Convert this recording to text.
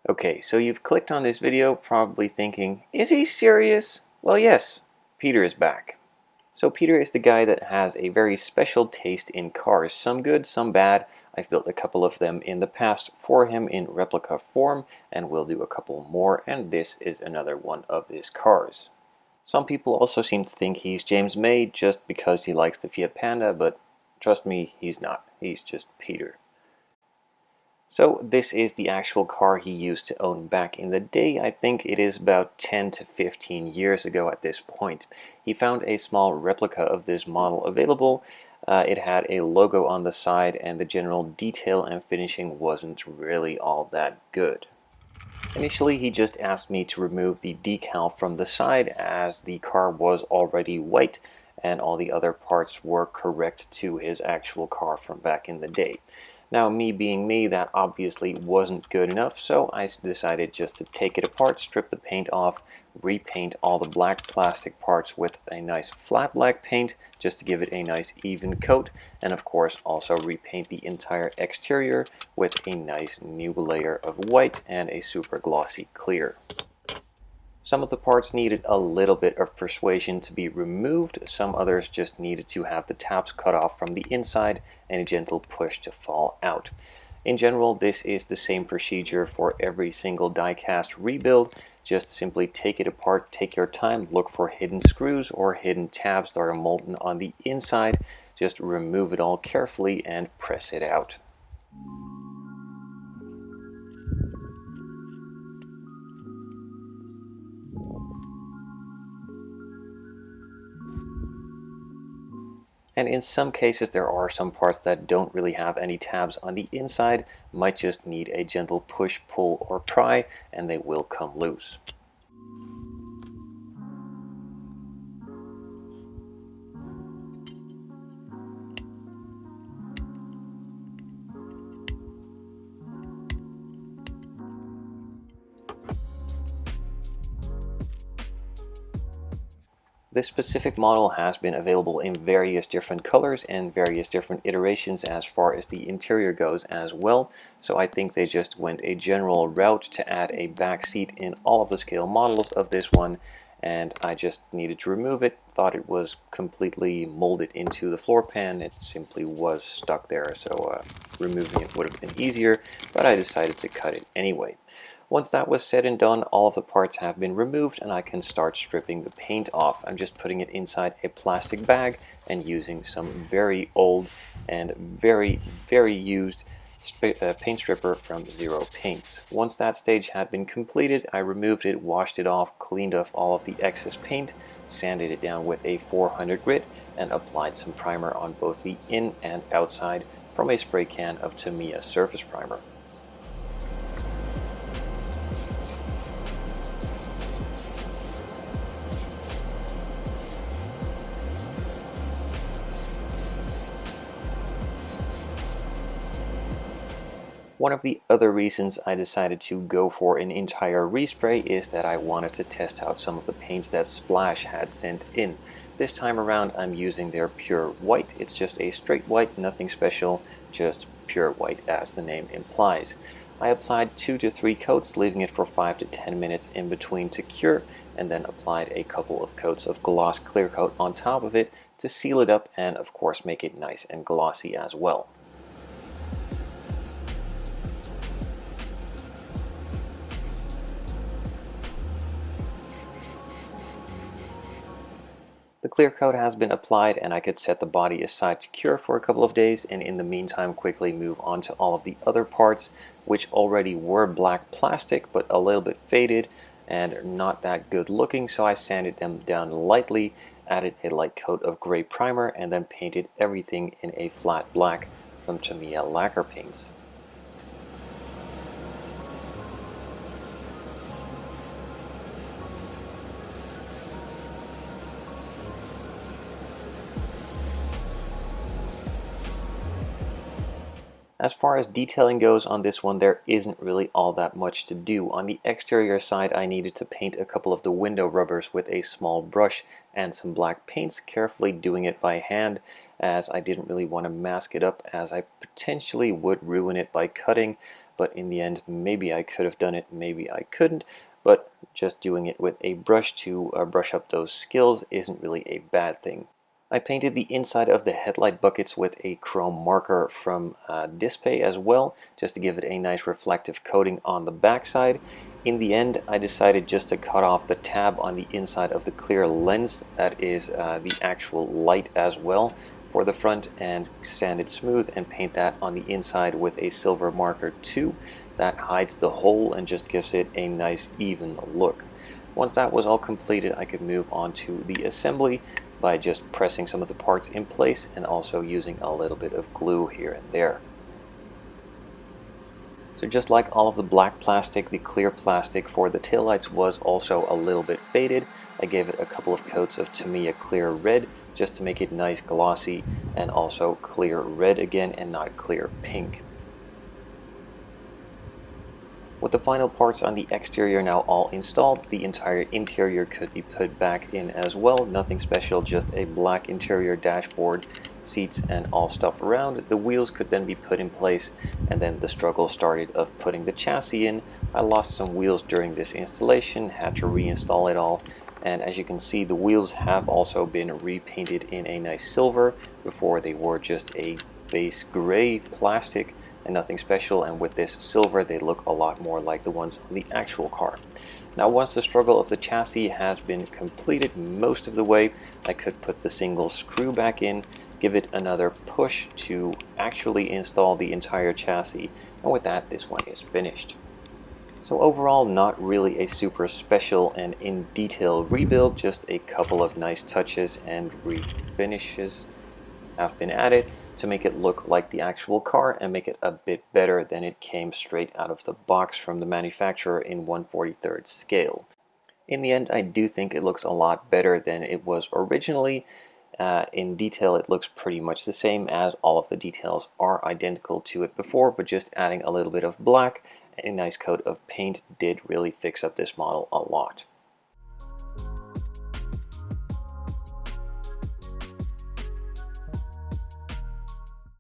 Okay, so you've clicked on this video probably thinking, is he serious? Well, yes, Peter is back. So Peter is the guy that has a very special taste in cars, some good, some bad. I've built a couple of them in the past for him in replica form, and we'll do a couple more, and this is another one of his cars. Some people also seem to think he's James May just because he likes the Fiat Panda, but trust me, he's not. He's just Peter. So this is the actual car he used to own back in the day. I think it is about 10 to 15 years ago at this point. He found a small replica of this model available. It had a logo on the side and the general detail and finishing wasn't really all that good. Initially he just asked me to remove the decal from the side as the car was already white and all the other parts were correct to his actual car from back in the day. Now, me being me, that obviously wasn't good enough, so I decided just to take it apart, strip the paint off, repaint all the black plastic parts with a nice flat black paint just to give it a nice even coat, and of course also repaint the entire exterior with a nice new layer of white and a super glossy clear. Some of the parts needed a little bit of persuasion to be removed, some others just needed to have the tabs cut off from the inside and a gentle push to fall out. In general, this is the same procedure for every single die-cast rebuild. Just simply take it apart, take your time, look for hidden screws or hidden tabs that are molten on the inside. Just remove it all carefully and press it out. And in some cases there are some parts that don't really have any tabs on the inside, might just need a gentle push, pull, or pry, and they will come loose. This specific model has been available in various different colors and various different iterations as far as the interior goes as well, so I think they just went a general route to add a back seat in all of the scale models of this one, and I just needed to remove it. Thought it was completely molded into the floor pan. It simply was stuck there, so removing it would have been easier, but I decided to cut it anyway. Once that was said and done, all of the parts have been removed and I can start stripping the paint off. I'm just putting it inside a plastic bag and using some very old and very used paint stripper from Zero Paints. Once that stage had been completed, I removed it, washed it off, cleaned off all of the excess paint, sanded it down with a 400 grit, and applied some primer on both the in and outside from a spray can of Tamiya surface primer. One of the other reasons I decided to go for an entire respray is that I wanted to test out some of the paints that Splash had sent in. This time around I'm using their pure white. It's just a straight white, nothing special, just pure white as the name implies. I applied 2 to 3 coats, leaving it for 5 to 10 minutes in between to cure, and then applied a couple of coats of gloss clear coat on top of it to seal it up and of course make it nice and glossy as well. The clear coat has been applied and I could set the body aside to cure for a couple of days, and in the meantime quickly move on to all of the other parts which already were black plastic but a little bit faded and not that good looking, so I sanded them down lightly, added a light coat of gray primer, and then painted everything in a flat black from Tamiya lacquer paints. As far as detailing goes on this one, there isn't really all that much to do. On the exterior side, I needed to paint a couple of the window rubbers with a small brush and some black paints, carefully doing it by hand as I didn't really want to mask it up, as I potentially would ruin it by cutting. But in the end, maybe I could have done it, maybe I couldn't. But just doing it with a brush to brush up those skills isn't really a bad thing. I painted the inside of the headlight buckets with a chrome marker from Display as well, just to give it a nice reflective coating on the backside. In the end, I decided just to cut off the tab on the inside of the clear lens, that is the actual light as well, for the front, and sand it smooth and paint that on the inside with a silver marker too. That hides the hole and just gives it a nice even look. Once that was all completed, I could move on to the assembly by just pressing some of the parts in place and also using a little bit of glue here and there. So just like all of the black plastic, the clear plastic for the taillights was also a little bit faded. I gave it a couple of coats of Tamiya clear red just to make it nice glossy, and also clear red again and not clear pink. With the final parts on the exterior now all installed, the entire interior could be put back in as well. Nothing special, just a black interior dashboard, seats and all stuff around. The wheels could then be put in place, and then the struggle started of putting the chassis in. I lost some wheels during this installation, had to reinstall it all, and as you can see, the wheels have also been repainted in a nice silver. Before they were just a base gray plastic and nothing special, and with this silver they look a lot more like the ones on the actual car. Now once the struggle of the chassis has been completed most of the way, I could put the single screw back in, give it another push to actually install the entire chassis, and with that this one is finished. So overall, not really a super special and in detail rebuild, just a couple of nice touches and refinishes have been added to make it look like the actual car and make it a bit better than it came straight out of the box from the manufacturer in 1/43 scale. In the end, I do think it looks a lot better than it was originally. In detail, it looks pretty much the same, as all of the details are identical to it before, but just adding a little bit of black and a nice coat of paint did really fix up this model a lot.